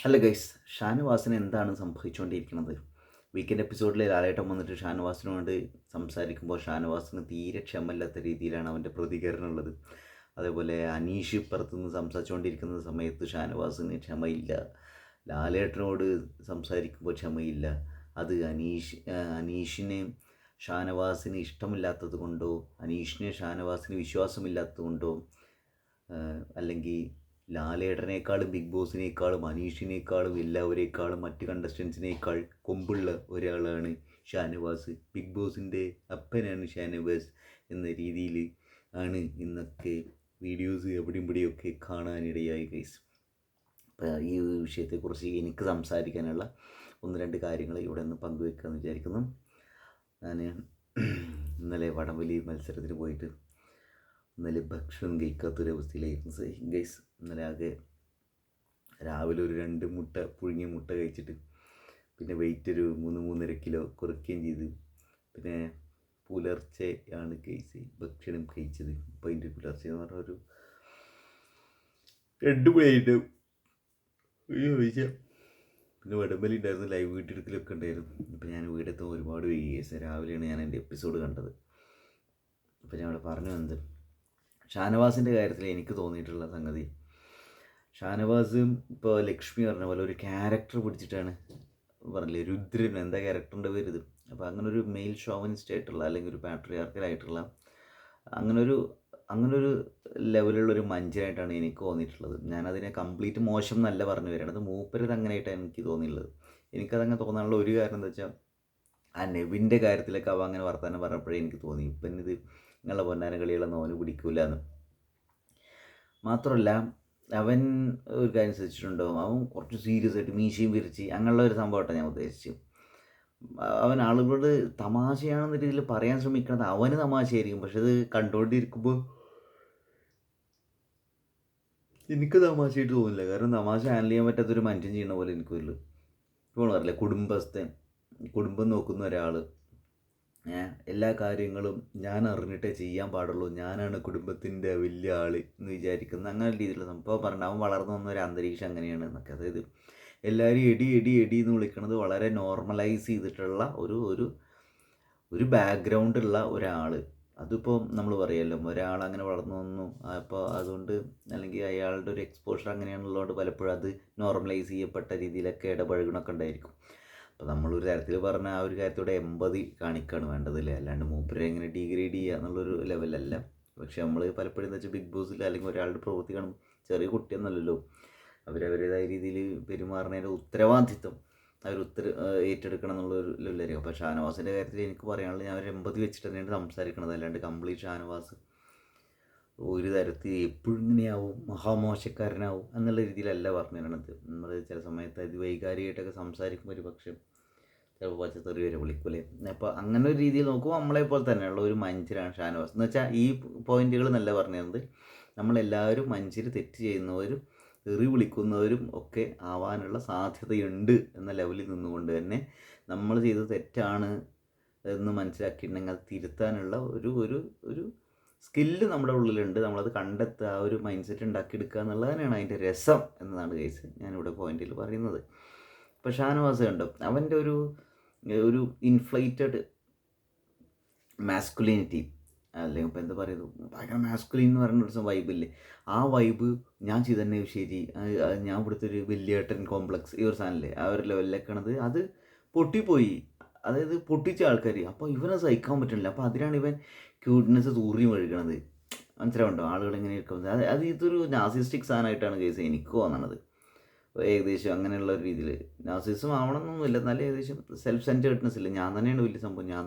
അല്ല ഗൈസ്, ഷാനവാസിന് എന്താണ് സംഭവിച്ചുകൊണ്ടിരിക്കുന്നത്? വീക്കെൻഡ് എപ്പിസോഡിൽ ലാലേട്ടൻ വന്നിട്ട് ഷാനവാസിനോട് സംസാരിക്കുമ്പോൾ ഷാനവാസിന് തീരെ ക്ഷമയില്ലാത്ത രീതിയിലാണ് അവൻ്റെ പ്രതികരണം ഉള്ളത്. അതേപോലെ അനീഷ് ഇപ്പുറത്തുനിന്ന് സംസാരിച്ചുകൊണ്ടിരിക്കുന്ന സമയത്ത് ഷാനവാസിന് ക്ഷമയില്ല. ലാലേട്ടനോട് സംസാരിക്കുമ്പോൾ ക്ഷമയില്ല. അത് അനീഷിനെ ഷാനവാസിന് ഇഷ്ടമില്ലാത്തത് കൊണ്ടോ അനീഷിനെ ഷാനവാസിന് വിശ്വാസമില്ലാത്തത് കൊണ്ടോ അല്ലെങ്കിൽ ലാലേട്ടനേക്കാളും ബിഗ് ബോസിനേക്കാളും അനീഷിനേക്കാളും എല്ലാവരേക്കാളും മറ്റ് കണ്ടസ്റ്റൻസിനേക്കാൾ കൊമ്പുള്ള ഒരാളാണ് ഷാനവാസ്. ബിഗ് ബോസിൻ്റെ അപ്പനാണ് ഷാനവാസ് എന്ന രീതിയിൽ ആണ് ഇന്നൊക്കെ വീഡിയോസ് എവിടെയും ഇവിടെയൊക്കെ കാണാനിടയായി ഗൈസ്. അപ്പോൾ ഈ വിഷയത്തെക്കുറിച്ച് എനിക്ക് സംസാരിക്കാനുള്ള ഒന്ന് രണ്ട് കാര്യങ്ങൾ ഇവിടെ നിന്ന് പങ്കുവെക്കാമെന്ന് വിചാരിക്കുന്നു. ഞാൻ ഇന്നലെ വടംവലി മത്സരത്തിന് പോയിട്ട് ഇന്നലെ ഭക്ഷണം കഴിക്കാത്തൊരവസ്ഥയിലായിരുന്നു ഗൈസ്. ഇന്നലെ ആകെ രാവിലെ ഒരു 2 പുഴുങ്ങിയ മുട്ട കഴിച്ചിട്ട് പിന്നെ വെയിറ്റ് ഒരു 3-3.5 കിലോ കുറയ്ക്കുകയും ചെയ്ത്. പിന്നെ പുലർച്ചെയാണ് ഗൈസ് ഭക്ഷണം കഴിച്ചത്. അപ്പോൾ അതിൻ്റെ പുലർച്ചെ എന്ന് പറഞ്ഞാൽ ഒരു 2 മണിയായിട്ട് ചോദിച്ചാൽ പിന്നെ വടംവലി ഉണ്ടായിരുന്നു, ലൈവ് വീട്ടിലെടുക്കലൊക്കെ ഉണ്ടായിരുന്നു. അപ്പോൾ ഞാൻ വീടെത്തുമ്പോൾ ഒരുപാട് വൈകി. രാവിലെയാണ് ഞാൻ എൻ്റെ എപ്പിസോഡ് കണ്ടത്. അപ്പോൾ ഞാൻ അവിടെ പറഞ്ഞു എന്ത് ഷാനവാസിൻ്റെ കാര്യത്തിൽ എനിക്ക് തോന്നിയിട്ടുള്ള സംഗതി, ഷാനവാസും ഇപ്പോൾ ലക്ഷ്മി പറഞ്ഞ പോലെ ഒരു ക്യാരക്ടർ പിടിച്ചിട്ടാണ് പറഞ്ഞില്ലേ, രുദ്രൻ എന്താ ക്യാരക്ടറിൻ്റെ പേര് ഇത്. അപ്പോൾ അങ്ങനെ ഒരു മെയിൽ ഷോവനിസ്റ്റ് ആയിട്ടുള്ള അല്ലെങ്കിൽ ഒരു പാട്രിയാർക്കലായിട്ടുള്ള അങ്ങനൊരു ലെവലുള്ളൊരു മനുഷ്യനായിട്ടാണ് എനിക്ക് തോന്നിയിട്ടുള്ളത്. ഞാനതിനെ കംപ്ലീറ്റ് മോശം എന്നല്ല പറഞ്ഞു വരണത്, മൂപ്പരത് അങ്ങനെയായിട്ടാണ് എനിക്ക് തോന്നിയിട്ടുള്ളത്. എനിക്കതങ്ങനെ തോന്നാനുള്ള ഒരു കാരണം എന്താ വെച്ചാൽ ആ നെവിൻ്റെ കാര്യത്തിലൊക്കെ അവ അങ്ങനെ വർത്താനം പറഞ്ഞപ്പോഴേ എനിക്ക് തോന്നി ഇപ്പം ഇത് നിങ്ങളുടെ പൊന്നാന കളികളൊന്നും അവന് പിടിക്കൂല എന്ന്. മാത്രമല്ല അവൻ ഒരു കാര്യം ശ്രദ്ധിച്ചിട്ടുണ്ടാവും, അവൻ കുറച്ച് സീരിയസ് ആയിട്ട് മീശയും വിരിച്ച് അങ്ങനെയുള്ള ഒരു സംഭവമായിട്ടാണ് ഞാൻ ഉദ്ദേശിച്ചു. അവൻ ആളുകളോട് തമാശയാണെന്ന രീതിയിൽ പറയാൻ ശ്രമിക്കുന്നത് അവന് തമാശയായിരിക്കും, പക്ഷെ അത് കണ്ടുകൊണ്ടിരിക്കുമ്പോൾ എനിക്ക് തമാശയായിട്ട് തോന്നില്ല. കാരണം തമാശ ഹാൻഡിൽ ചെയ്യാൻ പറ്റാത്തൊരു മനുഷ്യൻ ചെയ്യുന്ന പോലെ എനിക്ക് വരില്ല. ഇപ്പോൾ അറിയില്ല, കുടുംബം നോക്കുന്ന ഒരാൾ എല്ലാ കാര്യങ്ങളും ഞാൻ അറിഞ്ഞിട്ടേ ചെയ്യാൻ പാടുള്ളൂ, ഞാനാണ് കുടുംബത്തിൻ്റെ വലിയ ആൾ എന്ന് വിചാരിക്കുന്ന അങ്ങനെ രീതിയിലുള്ള സംഭവം പറഞ്ഞാൽ അവൻ വളർന്നു വന്ന ഒരു അന്തരീക്ഷം അങ്ങനെയാണ് എന്നൊക്കെ. അതായത് എല്ലാവരും എടി എടി എടി എന്ന് വിളിക്കുന്നത് വളരെ നോർമലൈസ് ചെയ്തിട്ടുള്ള ഒരു ബാക്ക്ഗ്രൗണ്ടുള്ള ഒരാൾ. അതിപ്പോൾ നമ്മൾ പറയുമല്ലോ ഒരാൾ അങ്ങനെ വളർന്നു വന്നു, അപ്പോൾ അതുകൊണ്ട് അല്ലെങ്കിൽ അയാളുടെ ഒരു എക്സ്പോഷർ അങ്ങനെയാണുള്ളതുകൊണ്ട് പലപ്പോഴും അത് നോർമലൈസ് ചെയ്യപ്പെട്ട രീതിയിലൊക്കെ ഇടപഴകണമൊക്കെ ഉണ്ടായിരിക്കും. അപ്പോൾ നമ്മളൊരു തരത്തിൽ പറഞ്ഞാൽ ആ ഒരു കാര്യത്തോടെ എമ്പതി കാണിക്കുകയാണ് വേണ്ടതില്ലേ, അല്ലാണ്ട് മൂപ്പരെ എങ്ങനെ ഡീഗ്രേഡ് ചെയ്യുക എന്നുള്ളൊരു ലെവലല്ല. പക്ഷെ നമ്മൾ പലപ്പോഴും എന്താ വെച്ചാൽ ബിഗ് ബോസിൽ അല്ലെങ്കിൽ ഒരാളുടെ പ്രവൃത്തി കാണും, ചെറിയ കുട്ടിയൊന്നുമല്ലല്ലോ, അവരവരുടേതായ രീതിയിൽ പെരുമാറുന്നതിൻ്റെ ഉത്തരവാദിത്വം ഏറ്റെടുക്കണം എന്നുള്ളൊരു ലെവലായിരിക്കും. അപ്പോൾ ഷാനവാസിൻ്റെ കാര്യത്തിൽ എനിക്ക് പറയാനുള്ളത്, ഞാൻ ഒരു എമ്പതി വെച്ചിട്ട് തന്നെയാണ് സംസാരിക്കണത്, അല്ലാണ്ട് കംപ്ലീറ്റ് ഷാനവാസ് ഒരു തരത്തിൽ എപ്പോഴും ഇങ്ങനെയാവും മഹാമോശക്കാരനാവും എന്നുള്ള രീതിയിലല്ല പറഞ്ഞു തരണത്. നമ്മൾ ചില സമയത്ത് അതിവൈകാരികമായിട്ടൊക്കെ സംസാരിക്കുമ്പോൾ ഒരു പക്ഷേ ചിലപ്പോൾ പച്ചത്തെറി വരെ വിളിക്കൂലേ. അപ്പോൾ അങ്ങനെ ഒരു രീതിയിൽ നോക്കുമ്പോൾ നമ്മളെപ്പോലെ തന്നെയുള്ള ഒരു മനുഷ്യരാണ് ഷാനവാസ് എന്ന് വെച്ചാൽ ഈ പോയിന്റുകൾ നല്ല പറഞ്ഞത്. നമ്മളെല്ലാവരും മനുഷ്യർ തെറ്റ് ചെയ്യുന്നവരും തെറി വിളിക്കുന്നവരും ഒക്കെ ആവാനുള്ള സാധ്യതയുണ്ട് എന്ന ലെവലിൽ നിന്നുകൊണ്ട് തന്നെ നമ്മൾ ചെയ്തത് തെറ്റാണ് എന്ന് മനസ്സിലാക്കിയിട്ടുണ്ടെങ്കിൽ അത് തിരുത്താനുള്ള ഒരു സ്കില്ല് നമ്മുടെ ഉള്ളിലുണ്ട്. നമ്മളത് കണ്ടെത്തുക, ആ ഒരു മൈൻഡ് സെറ്റ് ഉണ്ടാക്കിയെടുക്കുക എന്നുള്ളത് തന്നെയാണ് അതിൻ്റെ രസം എന്നതാണ് കേസ് ഞാനിവിടെ പോയിന്റിൽ പറയുന്നത്. ഇപ്പോൾ ഷാനവാസ് കണ്ടോ, അവൻ്റെ ഒരു ഇൻഫ്ലേറ്റഡ് മാസ്കുലിനിറ്റി അല്ലെങ്കിൽ ഇപ്പോൾ എന്താ പറയുന്നത്, ഭയങ്കര മാസ്കുലിൻ എന്ന് പറയുന്ന വൈബില്ലേ, ആ വൈബ് ഞാൻ ചെയ്ത് തന്നെ ശരി, ഞാൻ ഇവിടുത്തെ ഒരു വലിയേട്ടൻ കോംപ്ലക്സ് ഈ ഒരു സാധനമല്ലേ ആ ഒരു ലെവലിലേക്കാണത്, അത് പൊട്ടിപ്പോയി. അതായത് പൊട്ടിച്ച ആൾക്കാർ, അപ്പോൾ ഇവനെ സഹിക്കാൻ പറ്റുന്നില്ല. അപ്പോൾ അതിനാണ് ഇവൻ ക്യൂട്ട്നെസ് തൂറി മെഴുകണത്. മനസ്സിലാവുണ്ടോ ആളുകൾ ഇങ്ങനെ ഇരിക്കുന്നത്? അത് ഇതൊരു നാസിസ്റ്റിക് സാധനമായിട്ടാണ് കേസ് എനിക്ക് തോന്നണത്. ഏകദേശം അങ്ങനെയുള്ള ഒരു രീതിയിൽ നാസിസം ആവണമെന്നൊന്നുമില്ല, എന്നാലും ഏകദേശം സെൽഫ് സെൻറ്റേർഡ്നെസ് ഇല്ല, ഞാൻ തന്നെയാണ് വലിയ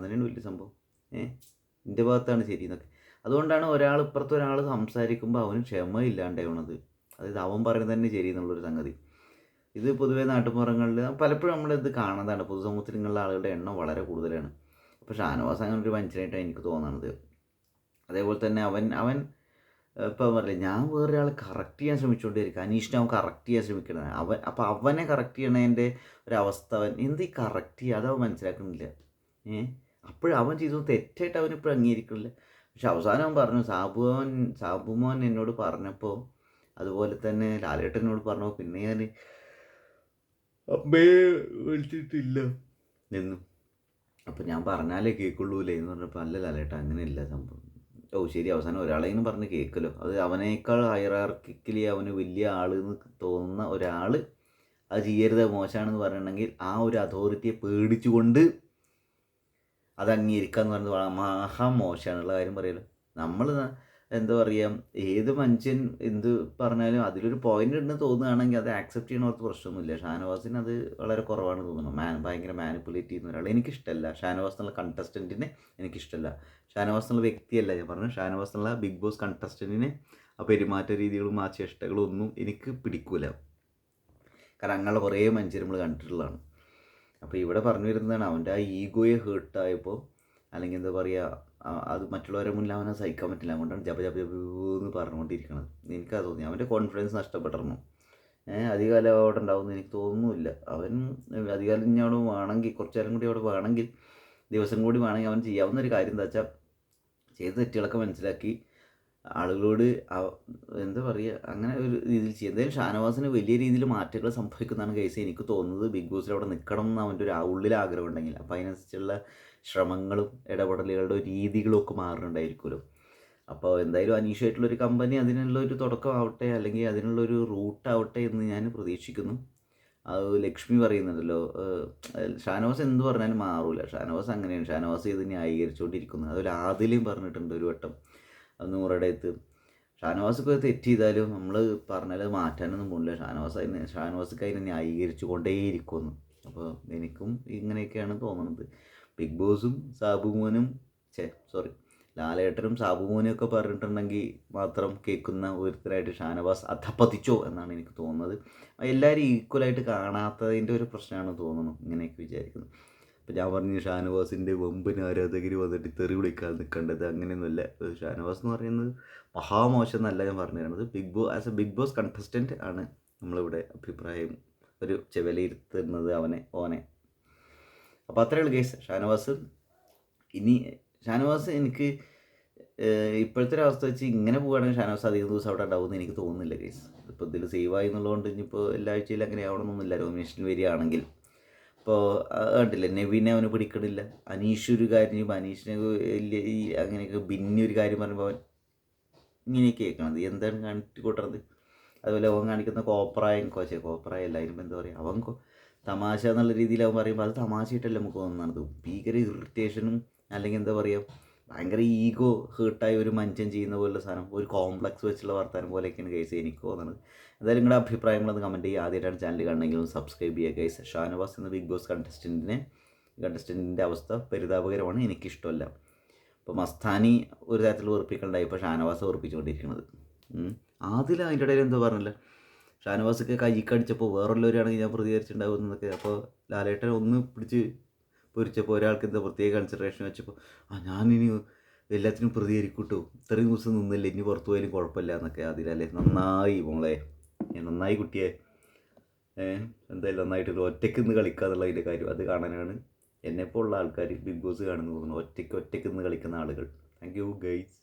സംഭവം എൻ്റെ ഭാഗത്താണ് ശരി എന്നൊക്കെ. അതുകൊണ്ടാണ് ഒരാൾ ഇപ്പുറത്ത് ഒരാൾ സംസാരിക്കുമ്പോൾ അവന് ക്ഷമയില്ലാണ്ടാവണത്. അതായത് അവൻ പറയുന്നത് തന്നെ ശരി എന്നുള്ളൊരു സംഗതി. ഇത് പൊതുവേ നാട്ടുമ്പുറങ്ങളിൽ പലപ്പോഴും നമ്മളിത് കാണുന്നതാണ്, പൊതുസമൂഹത്തിൽ ഇങ്ങനെയുള്ള ആളുകളുടെ എണ്ണം വളരെ കൂടുതലാണ്. അപ്പോൾ ഷാനവാസ് അങ്ങനെ ഒരു മനുഷ്യനായിട്ടാണ് എനിക്ക് തോന്നുന്നത്. അതേപോലെ തന്നെ അവൻ ഇപ്പോൾ പറയില്ല, ഞാൻ വേറൊരാളെ കറക്റ്റ് ചെയ്യാൻ ശ്രമിച്ചുകൊണ്ടിരിക്കുക, അനീഷിനെ അവൻ കറക്റ്റ് ചെയ്യാൻ ശ്രമിക്കണത് അപ്പോൾ അവനെ കറക്റ്റ് ചെയ്യണതിൻ്റെ ഒരവസ്ഥ അവൻ എന്ത് കറക്റ്റ് ചെയ്യുക അതവൻ മനസ്സിലാക്കുന്നില്ല. അപ്പോഴും അവൻ ചെയ്തത് തെറ്റായിട്ട് അവനിപ്പോൾ അംഗീകരിക്കുന്നില്ല. പക്ഷെ അവസാനം അവൻ പറഞ്ഞു, സാബുമോൻ എന്നോട് പറഞ്ഞപ്പോൾ, അതുപോലെ തന്നെ ലാലേട്ടനോട് പറഞ്ഞപ്പോൾ പിന്നെ ഞാൻ അമ്മയെ വിളിച്ചിട്ടില്ല എന്നും. അപ്പം ഞാൻ പറഞ്ഞാലേ കേൾക്കുള്ളൂലേ എന്ന് പറഞ്ഞപ്പോൾ അല്ല ലാലേട്ടാ അങ്ങനെയല്ല സംഭവം. ഓ ശരി, അവസാനം ഒരാളെങ്കിലും പറഞ്ഞ് കേൾക്കല്ലോ. അത് അവനേക്കാൾ ഹൈറാർക്കിക്കലി അവന് വലിയ ആൾ എന്ന് തോന്നുന്ന ഒരാൾ അത് ചെയ്യരുത്, മോശമാണെന്ന് പറയണമെങ്കിൽ ആ ഒരു അതോറിറ്റിയെ പേടിച്ചുകൊണ്ട് അത് അംഗീകരിക്കുക എന്ന് പറയുന്നത് മഹാ മോശമാണുള്ള കാര്യം പറയല്ലോ. നമ്മൾ എന്താ പറയുക, ഏത് മനുഷ്യൻ എന്ത് പറഞ്ഞാലും അതിലൊരു പോയിന്റ് ഉണ്ടെന്ന് തോന്നുകയാണെങ്കിൽ അത് ആക്സെപ്റ്റ് ചെയ്യണവർക്ക് പ്രശ്നമൊന്നുമില്ല. ഷാനവാസിന് അത് വളരെ കുറവാണ് തോന്നുന്നു. ഭയങ്കര മാനിപ്പുലേറ്റ് ചെയ്യുന്ന ഒരാൾ എനിക്കിഷ്ടമല്ല. ഷാനവാസ് എന്നുള്ള കണ്ടസ്റ്റൻറ്റിനെ എനിക്കിഷ്ടമല്ല. ഷാനവാസ് എന്നുള്ള വ്യക്തിയല്ല ഞാൻ പറഞ്ഞു, ഷാനവാസ് എന്നുള്ള ബിഗ് ബോസ് കണ്ടസ്റ്റൻറ്റിനെ ആ പെരുമാറ്റ രീതികളും ആ ചേഷ്ടകളും ഒന്നും എനിക്ക് പിടിക്കൂല. കാരണം അങ്ങനെയുള്ള കുറേ മനുഷ്യർ നമ്മൾ കണ്ടിട്ടുള്ളതാണ്. അപ്പോൾ ഇവിടെ പറഞ്ഞു വരുന്നതാണ് അവൻ്റെ ആ ഈഗോയെ ഹേർട്ടായപ്പോൾ, അല്ലെങ്കിൽ എന്താ പറയുക, അത് മറ്റുള്ളവരെ മുന്നിൽ അവനെ സഹിക്കാൻ പറ്റില്ല. അതുകൊണ്ടാണ് ജപ ജപ എന്ന് പറഞ്ഞുകൊണ്ടിരിക്കുന്നത്. എനിക്കത് തോന്നി അവൻ്റെ കോൺഫിഡൻസ് നഷ്ടപ്പെട്ടിരുന്നു. അധികകാലം അവിടെ ഉണ്ടാവുമെന്ന് എനിക്ക് തോന്നുന്നില്ല. അവൻ അധികകാലം ഇനി അവിടെ വേണമെങ്കിൽ, കുറച്ചു നേരം കൂടി അവിടെ വേണമെങ്കിൽ, ദിവസം കൂടി വേണമെങ്കിൽ അവൻ ചെയ്യാവുന്ന ഒരു കാര്യം എന്താ വെച്ചാൽ, ചെയ്ത തെറ്റുകളൊക്കെ മനസ്സിലാക്കി ആളുകളോട് എന്താ പറയുക, അങ്ങനെ ഒരു രീതിയിൽ ചെയ്യുക. എന്തായാലും ഷാനവാസിന് വലിയ രീതിയിൽ മാറ്റങ്ങൾ സംഭവിക്കുന്നതാണ് കേസ് എനിക്ക് തോന്നുന്നത്. ബിഗ് ബോസിൽ അവിടെ നിൽക്കണം എന്ന് അവൻ്റെ ഒരു ഉള്ളിൽ ആഗ്രഹം ഉണ്ടെങ്കിൽ അപ്പോൾ അതിനനുസരിച്ചുള്ള ശ്രമങ്ങളും ഇടപെടലുകളുടെ രീതികളും ഒക്കെ മാറുന്നുണ്ടായിരിക്കുമല്ലോ. അപ്പോൾ എന്തായാലും അനീഷായിട്ടുള്ളൊരു കമ്പനി അതിനുള്ളൊരു തുടക്കമാവട്ടെ, അല്ലെങ്കിൽ അതിനുള്ളൊരു റൂട്ടാവട്ടെ എന്ന് ഞാൻ പ്രതീക്ഷിക്കുന്നു. അത് ലക്ഷ്മി പറയുന്നുണ്ടല്ലോ, ഷാനവാസ് എന്ത് പറഞ്ഞാലും മാറൂല. ഷാനവാസ് അങ്ങനെയാണ്, ഷാനവാസ് ഇത് ന്യായീകരിച്ചുകൊണ്ടിരിക്കുന്നത്. അതുപോലെ ആദിലും പറഞ്ഞിട്ടുണ്ട് ഒരു വട്ടം, അത് നൂറുടെ അടുത്ത്. ഷാനവാസ് ഇപ്പോൾ തെറ്റ് ചെയ്താലും നമ്മൾ പറഞ്ഞാൽ അത് മാറ്റാനൊന്നും പോകില്ല. ഷാനവാസ്ക്ക് അതിനെ ന്യായീകരിച്ചു കൊണ്ടേയിരിക്കുമെന്ന്. അപ്പോൾ എനിക്കും ഇങ്ങനെയൊക്കെയാണ് തോന്നുന്നത്. ബിഗ് ബോസും സാബുമോനും ലാലേട്ടനും സാബുമോനും ഒക്കെ പറഞ്ഞിട്ടുണ്ടെങ്കിൽ മാത്രം കേൾക്കുന്ന ഒരുത്തരായിട്ട് ഷാനവാസ് അധപ്പതിച്ചോ എന്നാണ് എനിക്ക് തോന്നുന്നത്. എല്ലാവരും ഈക്വലായിട്ട് കാണാത്തതിൻ്റെ ഒരു പ്രശ്നമാണ് തോന്നുന്നു, ഇങ്ങനെയൊക്കെ വിചാരിക്കുന്നു. അപ്പോൾ ഞാൻ പറഞ്ഞു ഷാനവാസിൻ്റെ വമ്പൻ ആരാധകർ വന്നിട്ട് തെറി വിളിക്കാൻ നിൽക്കേണ്ടത് അങ്ങനെയൊന്നുമില്ല. ഷാനവാസ് എന്ന് പറയുന്നത് മഹാമോശം എന്നല്ല ഞാൻ പറഞ്ഞു തരുന്നത്. As a big boss contestant ആണ് നമ്മളിവിടെ അഭിപ്രായം ഒരു വിലയിരുത്തുന്നത് ഓനെ. അപ്പോൾ അത്രയുള്ള കേസ് ഷാനവാസ് എനിക്ക് ഇപ്പോഴത്തെ ഒരു അവസ്ഥ വെച്ച് ഇങ്ങനെ പോവുകയാണെങ്കിൽ ഷാനവാസ് അധികം ദിവസം അവിടെ ഉണ്ടാവുമെന്ന് എനിക്ക് തോന്നുന്നില്ല കേസ്. ഇപ്പോൾ ഇതിൽ സേവായി എന്നുള്ളതുകൊണ്ട് ഇനിയിപ്പോൾ എല്ലാ ആഴ്ചയിലും അങ്ങനെ ആവണമെന്നൊന്നുമില്ല. നോമിനേഷൻ വരികയാണെങ്കിൽ ഇപ്പോൾ കണ്ടില്ല, നെവിനെ അവന് പിടിക്കണില്ല. അനീഷ് ഒരു കാര്യം ചെയ്യുമ്പോൾ അനീഷിനെ വലിയ അങ്ങനെയൊക്കെ ഒരു കാര്യം പറയുമ്പോൾ അവൻ ഇങ്ങനെയൊക്കെ കേൾക്കണത് എന്താണ് കാണിക്കൂട്ടുന്നത്. അതുപോലെ അവൻ കാണിക്കുന്ന കോപ്രായല്ല, അതിനും എന്താ പറയുക, അവൻ തമാശ എന്നുള്ള രീതിയിൽ അവൻ പറയുമ്പോൾ അത് തമാശയായിട്ടല്ല നമുക്ക് തോന്നുന്നത്. ഭീകര ഇറിറ്റേഷനും അല്ലെങ്കിൽ എന്താ പറയുക, ഭയങ്കര ഈഗോ ഹേർട്ടായി ഒരു മനുഷ്യൻ ചെയ്യുന്ന പോലുള്ള സാധനം, ഒരു കോംപ്ലക്സ് വെച്ചുള്ള വർത്താനം പോലെയൊക്കെയാണ് കേസ് എനിക്ക് തോന്നുന്നത്. എന്തായാലും നിങ്ങളുടെ അഭിപ്രായങ്ങളൊന്ന് കമൻറ്റ് ചെയ്യുക. ആദ്യമായിട്ടാണ് ചാനൽ കാണണമെങ്കിൽ ഒന്ന് സബ്സ്ക്രൈബ് ചെയ്യുക ഗൈസ്. ഷാനവാസ് എന്ന ബിഗ് ബോസ് കണ്ടസ്റ്റൻറ്റിൻ്റെ അവസ്ഥ പരിതാപകരമാണ്, എനിക്കിഷ്ടമല്ല. ഇപ്പോൾ മസ്താനി ഒരു തരത്തിൽ ഉറപ്പിക്കലുണ്ടായി, ഇപ്പോൾ ഷാനവാസ് ഉറപ്പിച്ചുകൊണ്ടിരിക്കുന്നത്. അതിൽ അതിൻ്റെ ഇടയിൽ എന്തോ പറഞ്ഞില്ല, ഷാനവാസൊക്കെ കൈക്കടിച്ചപ്പോൾ വേറുള്ളവരാണെങ്കിൽ ഞാൻ പ്രതികരിച്ചിട്ടുണ്ടാവും എന്നൊക്കെ. അപ്പോൾ ലാലേട്ടൻ ഒന്ന് പിടിച്ച് പൊരിച്ചപ്പോൾ ഒരാൾക്ക് എന്താ പ്രത്യേക കൺസിഡറേഷൻ വെച്ചപ്പോൾ ഞാനിനി എല്ലാത്തിനും പ്രതികരിക്കൂട്ടോ, ഇത്രയും ദിവസം നിന്നില്ല, ഇനി പുറത്തു പോയാലും കുഴപ്പമില്ല എന്നൊക്കെ. അതിലല്ലേ നന്നായി മോളെ, നന്നായി കുട്ടിയെ, എന്തായാലും നന്നായിട്ട് ഒറ്റയ്ക്ക് നിന്ന് കളിക്കുക എന്നുള്ള അതിൻ്റെ കാര്യം അത് കാണാനാണ് എന്നെപ്പോലുള്ള ആൾക്കാർ ബിഗ് ബോസ് കാണുന്നു തോന്നുന്നു. ഒറ്റയ്ക്ക് നിന്ന് കളിക്കുന്ന ആളുകൾ. Thank you guys.